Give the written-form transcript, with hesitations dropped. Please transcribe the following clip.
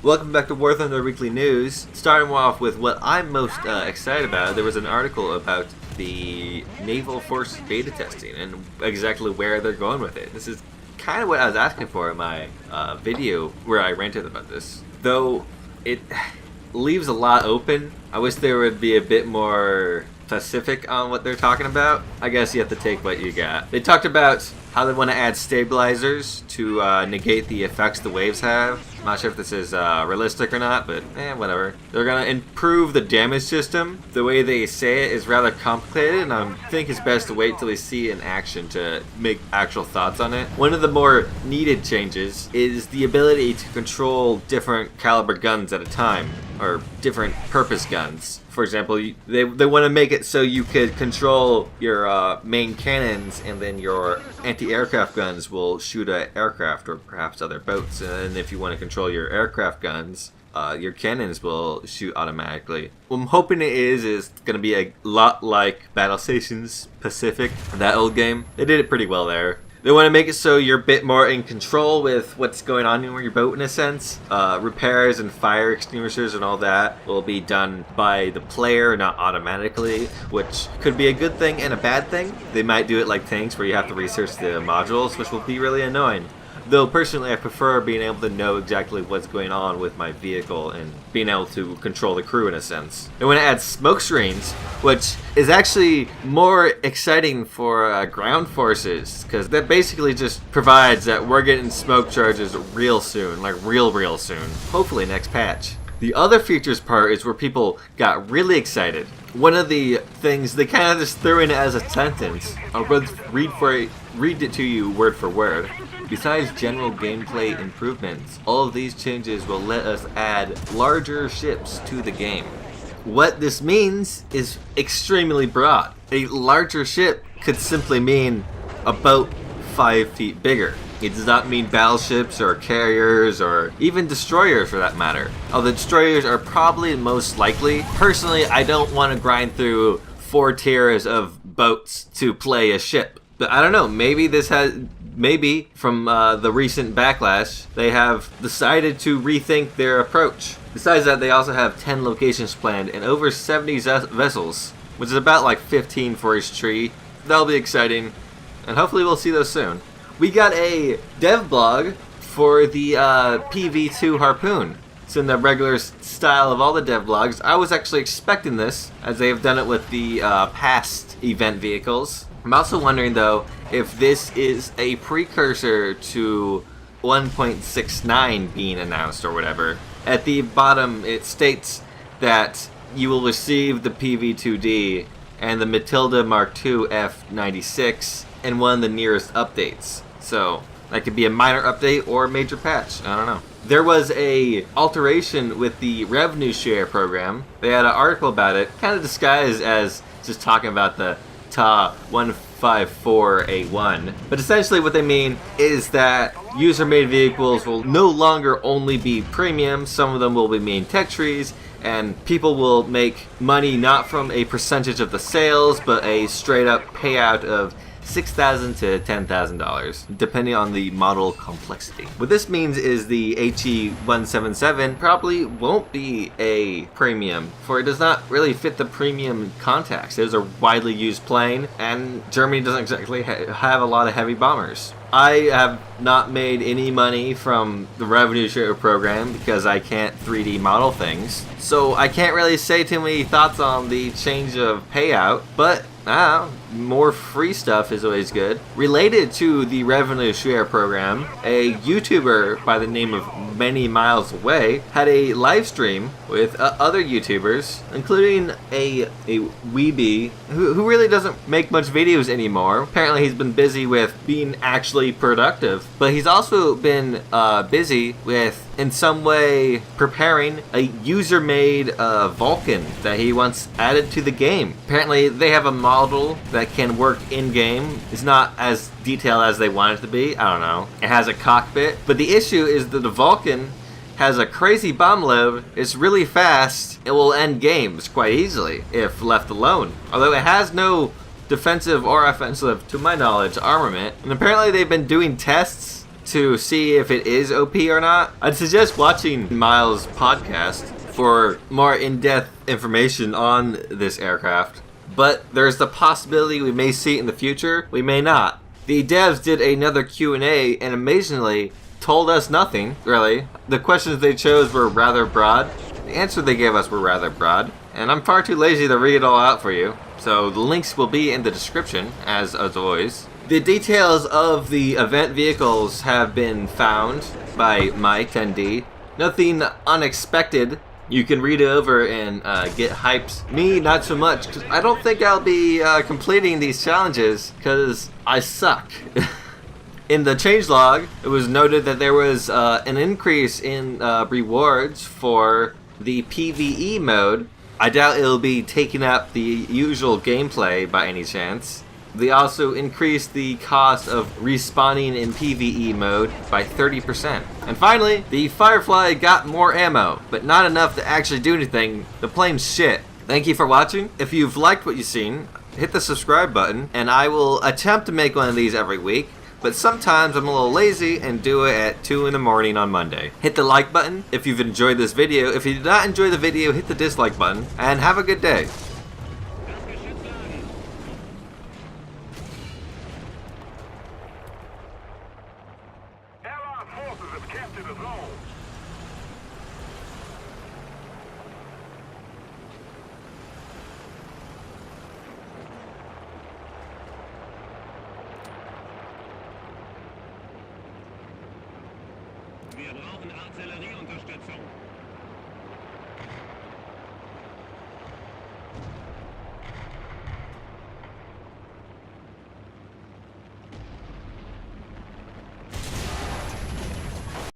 Welcome back to War Thunder Weekly News. Starting off with what I'm most excited about, there was an article about the Naval Force beta testing and exactly where they're going with it. This is kind of what I was asking for in my video where I ranted about this. Though it leaves a lot open, I wish there would be a bit more specific on what they're talking about. I guess you have to take what you got. They talked about how they want to add stabilizers to negate the effects the waves have. I'm not sure if this is realistic or not, but whatever. They're going to improve the damage system. The way they say it is rather complicated, and I think it's best to wait till we see it in action to make actual thoughts on it. One of the more needed changes is the ability to control different caliber guns at a time, or different purpose guns. For example, they want to make it so you could control your main cannons, and then your anti-aircraft guns will shoot at aircraft or perhaps other boats. And if you want to control your aircraft guns, your cannons will shoot automatically. What I'm hoping it is going to be a lot like Battle Stations Pacific, that old game. They did it pretty well there. They want to make it so you're a bit more in control with what's going on in your boat in a sense. Repairs and fire extinguishers and all that will be done by the player, not automatically, which could be a good thing and a bad thing. They might do it like tanks where you have to research the modules, which will be really annoying. Though personally I prefer being able to know exactly what's going on with my vehicle and being able to control the crew in a sense. They want to add smoke screens, which is actually more exciting for ground forces, because that basically just provides that we're getting smoke charges real soon, like real soon. Hopefully next patch. The other features part is where people got really excited. One of the things they kind of just threw in as a sentence. I'll read it to you word for word. Besides general gameplay improvements, all of these changes will let us add larger ships to the game. What this means is extremely broad. A larger ship could simply mean a boat 5 feet bigger. It does not mean battleships or carriers or even destroyers for that matter. Although destroyers are probably most likely. Personally, I don't want to grind through 4 tiers of boats to play a ship. But I don't know, maybe from the recent backlash, they have decided to rethink their approach. Besides that, they also have 10 locations planned and over 70 vessels, which is about like 15 for each tree. That'll be exciting, and hopefully we'll see those soon. We got a Devblog for the PV2 Harpoon. It's in the regular style of all the Devblogs. I was actually expecting this, as they have done it with the past event vehicles. I'm also wondering though if this is a precursor to 1.69 being announced or whatever. At the bottom it states that you will receive the PV2D and the Matilda Mark II F96 in one of the nearest updates. So that could be a minor update or a major patch, I don't know. There was a alteration with the revenue share program. They had an article about it, kind of disguised as just talking about the TA 154A1. But essentially what they mean is that user-made vehicles will no longer only be premium, some of them will be main tech trees, and people will make money not from a percentage of the sales, but a straight-up payout of $6,000 to $10,000, depending on the model complexity. What this means is the HE177 probably won't be a premium, for it does not really fit the premium context. It is a widely used plane, and Germany doesn't exactly have a lot of heavy bombers. I have not made any money from the revenue share program because I can't 3D model things, so I can't really say too many thoughts on the change of payout, but more free stuff is always good. Related to the revenue share program, a YouTuber by the name of Many Miles Away had a live stream with other YouTubers, including a weebie who really doesn't make much videos anymore. Apparently he's been busy with being actually productive, but he's also been busy with in some way preparing a user-made Vulcan that he wants added to the game. Apparently they have a model that can work in-game. It's not as detailed as they want it to be. I don't know. It has a cockpit, but the issue is that the Vulcan has a crazy bomb load. It's really fast. It will end games quite easily if left alone. Although it has no defensive or offensive, to my knowledge, armament. And apparently they've been doing tests to see if it is OP or not, I'd suggest watching Miles' podcast for more in-depth information on this aircraft. But there's the possibility we may see it in the future, we may not. The devs did another Q&A and amazingly told us nothing, really. The questions they chose were rather broad. The answer they gave us were rather broad. And I'm far too lazy to read it all out for you. So the links will be in the description, as always. The details of the event vehicles have been found by Mike 10D. Nothing unexpected. You can read it over and get hyped. Me, not so much, because I don't think I'll be completing these challenges, because I suck. In the changelog, it was noted that there was an increase in rewards for the PvE mode. I doubt it'll be taking up the usual gameplay by any chance. They also increased the cost of respawning in PvE mode by 30%. And finally, the Firefly got more ammo, but not enough to actually do anything. The plane's shit. Thank you for watching. If you've liked what you've seen, hit the subscribe button, and I will attempt to make one of these every week. But sometimes I'm a little lazy and do it at 2 in the morning on Monday. Hit the like button if you've enjoyed this video. If you did not enjoy the video, hit the dislike button, and have a good day. Forces have captured a zone. Wir brauchen Artillerieunterstützung.